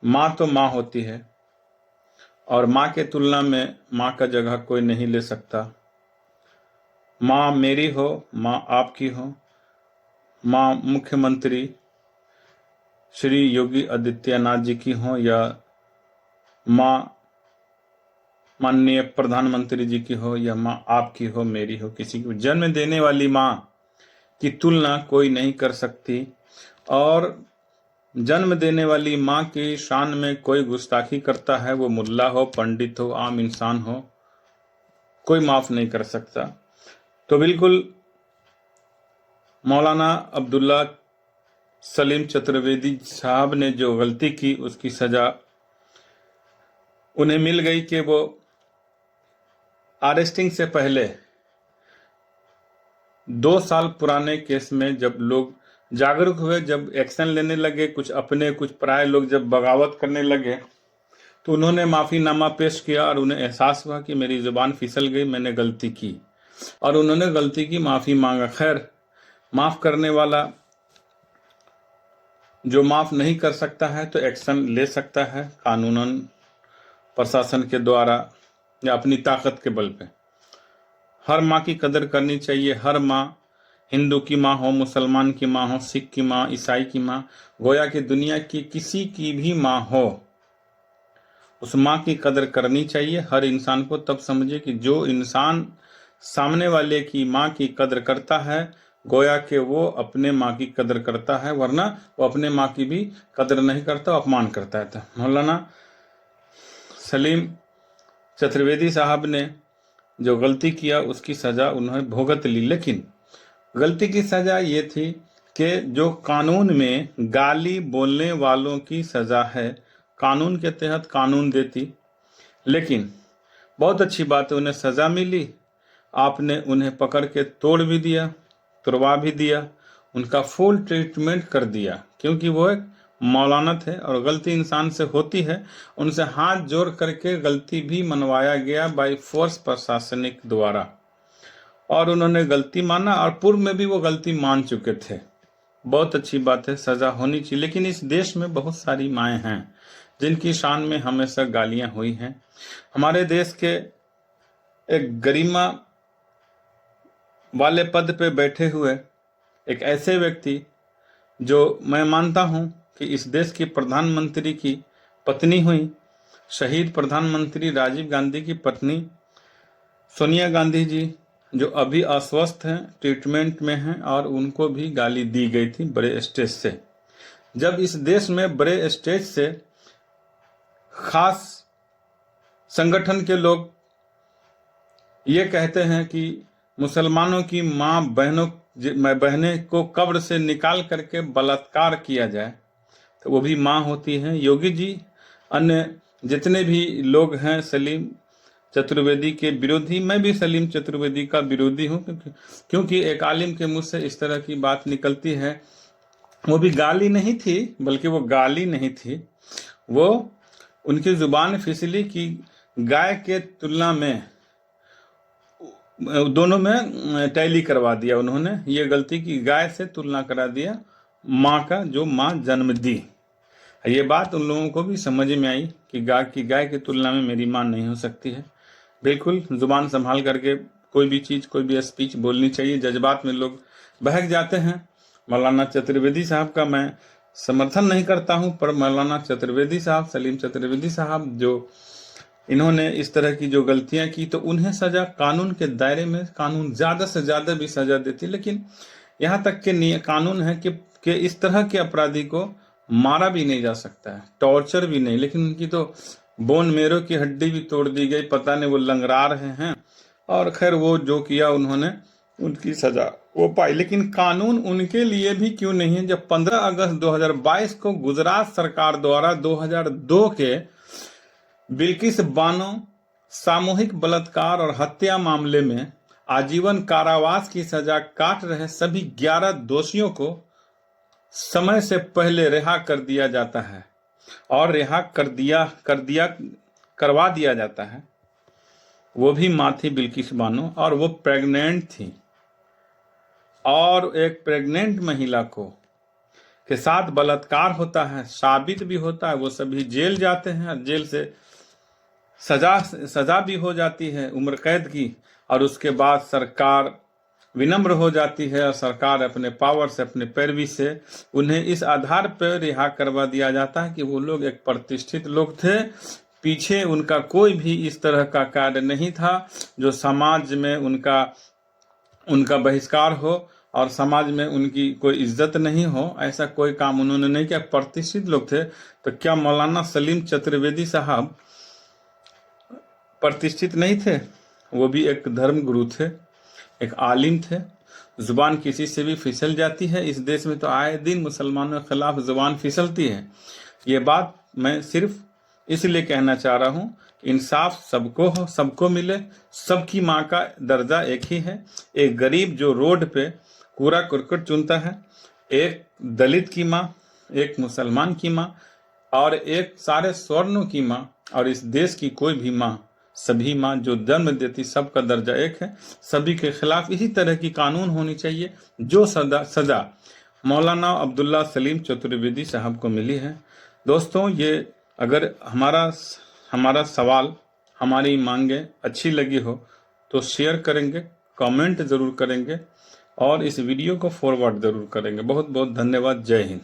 माँ तो माँ होती है और माँ के तुलना में माँ का जगह कोई नहीं ले सकता। माँ मेरी हो, माँ आपकी हो, माँ मुख्यमंत्री श्री योगी आदित्यनाथ जी की हो या माँ माननीय प्रधानमंत्री जी की हो या माँ आपकी हो, मेरी हो, किसी की जन्म देने वाली माँ की तुलना कोई नहीं कर सकती। और जन्म देने वाली माँ की शान में कोई गुस्ताखी करता है, वो मुल्ला हो, पंडित हो, आम इंसान हो, कोई माफ नहीं कर सकता। तो बिल्कुल मौलाना अब्दुल्ला सलीम चतुर्वेदी साहब ने जो गलती की उसकी सजा उन्हें मिल गई कि वो अरेस्टिंग से पहले 2 साल पुराने केस में जब लोग जागरूक हुए, जब एक्शन लेने लगे, कुछ अपने कुछ पराये लोग जब बगावत करने लगे, तो उन्होंने माफ़ीनामा पेश किया और उन्हें एहसास हुआ कि मेरी ज़ुबान फिसल गई, मैंने गलती की, और उन्होंने गलती की, माफ़ी मांगा। खैर, माफ़ करने वाला जो माफ़ नहीं कर सकता है तो एक्शन ले सकता है कानूनन, प्रशासन के द्वारा या अपनी ताकत के बल पे। हर माँ की कदर करनी चाहिए। हर माँ, हिंदू की माँ हो, मुसलमान की माँ हो, सिख की माँ, ईसाई की माँ, गोया कि दुनिया की किसी की भी माँ हो, उस माँ की कदर करनी चाहिए। हर इंसान को तब समझे कि जो इंसान सामने वाले की माँ की कदर करता है, गोया कि वो अपने माँ की कदर करता है, वरना वो अपने माँ की भी कदर नहीं करता, अपमान करता है। तो मौलाना सलीम चतुर्वेदी साहब ने जो गलती किया उसकी सज़ा उन्होंने भुगत ली। लेकिन गलती की सज़ा ये थी कि जो कानून में गाली बोलने वालों की सज़ा है, कानून के तहत कानून देती, लेकिन बहुत अच्छी बात है, उन्हें सज़ा मिली। आपने उन्हें पकड़ के तोड़ भी दिया, तुड़वा भी दिया, उनका फुल ट्रीटमेंट कर दिया, क्योंकि वो एक मौलाना थे और गलती इंसान से होती है। उनसे हाथ जोड़ करके गलती भी मनवाया गया बाय फोर्स प्रशासनिक द्वारा, और उन्होंने गलती माना और पूर्व में भी वो गलती मान चुके थे। बहुत अच्छी बात है, सज़ा होनी चाहिए। लेकिन इस देश में बहुत सारी माएँ हैं जिनकी शान में हमेशा गालियाँ हुई हैं। हमारे देश के एक गरिमा वाले पद पे बैठे हुए एक ऐसे व्यक्ति, जो मैं मानता हूं कि इस देश की प्रधानमंत्री की पत्नी हुई, शहीद प्रधानमंत्री राजीव गांधी की पत्नी सोनिया गांधी जी, जो अभी अस्वस्थ हैं, ट्रीटमेंट में हैं, और उनको भी गाली दी गई थी बड़े स्टेज से। जब इस देश में बड़े स्टेज से खास संगठन के लोग ये कहते हैं कि मुसलमानों की माँ बहनें को कब्र से निकाल करके बलात्कार किया जाए, तो वो भी माँ होती हैं। योगी जी, अन्य जितने भी लोग हैं सलीम चतुर्वेदी के विरोधी, मैं भी सलीम चतुर्वेदी का विरोधी हूँ, क्योंकि एक आलिम के मुंह से इस तरह की बात निकलती है, वो भी गाली नहीं थी, बल्कि वो गाली नहीं थी, वो उनकी जुबान फिसली कि गाय के तुलना में दोनों में टैली करवा दिया। उन्होंने ये गलती की, गाय से तुलना करा दिया माँ का, जो माँ जन्म दी। ये बात उन लोगों को भी समझ में आई कि गाय की तुलना में मेरी माँ नहीं हो सकती है। बिल्कुल जुबान संभाल करके कोई भी चीज़, कोई भी स्पीच बोलनी चाहिए। जज्बात में लोग बहक जाते हैं। मौलाना चतुर्वेदी साहब का मैं समर्थन नहीं करता हूँ, पर मौलाना चतुर्वेदी साहब, सलीम चतुर्वेदी साहब, जो इन्होंने इस तरह की जो गलतियां की, तो उन्हें सजा कानून के दायरे में, कानून ज़्यादा से ज़्यादा भी सजा देती। लेकिन यहाँ तक के कानून है कि इस तरह के अपराधी को मारा भी नहीं जा सकता है, टॉर्चर भी नहीं, लेकिन उनकी तो बोन मेरो की हड्डी भी तोड़ दी गई, पता नहीं वो लंगड़ा रहे हैं। और खैर, वो जो किया उन्होंने, उनकी सजा वो पाई। लेकिन कानून उनके लिए भी क्यों नहीं है, जब 15 अगस्त 2022 को गुजरात सरकार द्वारा 2002 के बिल्किस बानो सामूहिक बलात्कार और हत्या मामले में आजीवन कारावास की सजा काट रहे सभी 11 दोषियों को समय से पहले रिहा कर दिया जाता है, और रिहा करवा दिया जाता है। वो भी माँ थी बिल्किस बानो, और वो प्रेग्नेंट थी, और एक प्रेग्नेंट महिला को के साथ बलात्कार होता है, साबित भी होता है, वो सभी जेल जाते हैं और जेल से सजा भी हो जाती है उम्र कैद की, और उसके बाद सरकार विनम्र हो जाती है और सरकार अपने पावर से, अपने पैरवी से उन्हें इस आधार पर रिहा करवा दिया जाता है कि वो लोग एक प्रतिष्ठित लोग थे, पीछे उनका कोई भी इस तरह का कार्य नहीं था जो समाज में उनका बहिष्कार हो और समाज में उनकी कोई इज्जत नहीं हो, ऐसा कोई काम उन्होंने नहीं किया, प्रतिष्ठित लोग थे। तो क्या मौलाना सलीम चतुर्वेदी साहब प्रतिष्ठित नहीं थे? वो भी एक धर्म गुरु थे, एक आलिम थे। जुबान किसी से भी फिसल जाती है, इस देश में तो आए दिन मुसलमानों के खिलाफ जुबान फिसलती है। ये बात मैं सिर्फ इसलिए कहना चाह रहा हूँ, इंसाफ सबको हो, सबको मिले, सबकी माँ का दर्जा एक ही है। एक गरीब जो रोड पे कूड़ा करकट चुनता है, एक दलित की माँ, एक मुसलमान की माँ और एक सारे स्वर्णों की माँ, और इस देश की कोई भी माँ, सभी माँ जो जन्म देती, सबका दर्जा एक है। सभी के खिलाफ इसी तरह की कानून होनी चाहिए जो सजा मौलाना अब्दुल्ला सलीम चतुर्वेदी साहब को मिली है। दोस्तों, ये अगर हमारा सवाल, हमारी मांगे अच्छी लगी हो तो शेयर करेंगे, कमेंट ज़रूर करेंगे और इस वीडियो को फॉरवर्ड ज़रूर करेंगे। बहुत बहुत धन्यवाद। जय हिंद।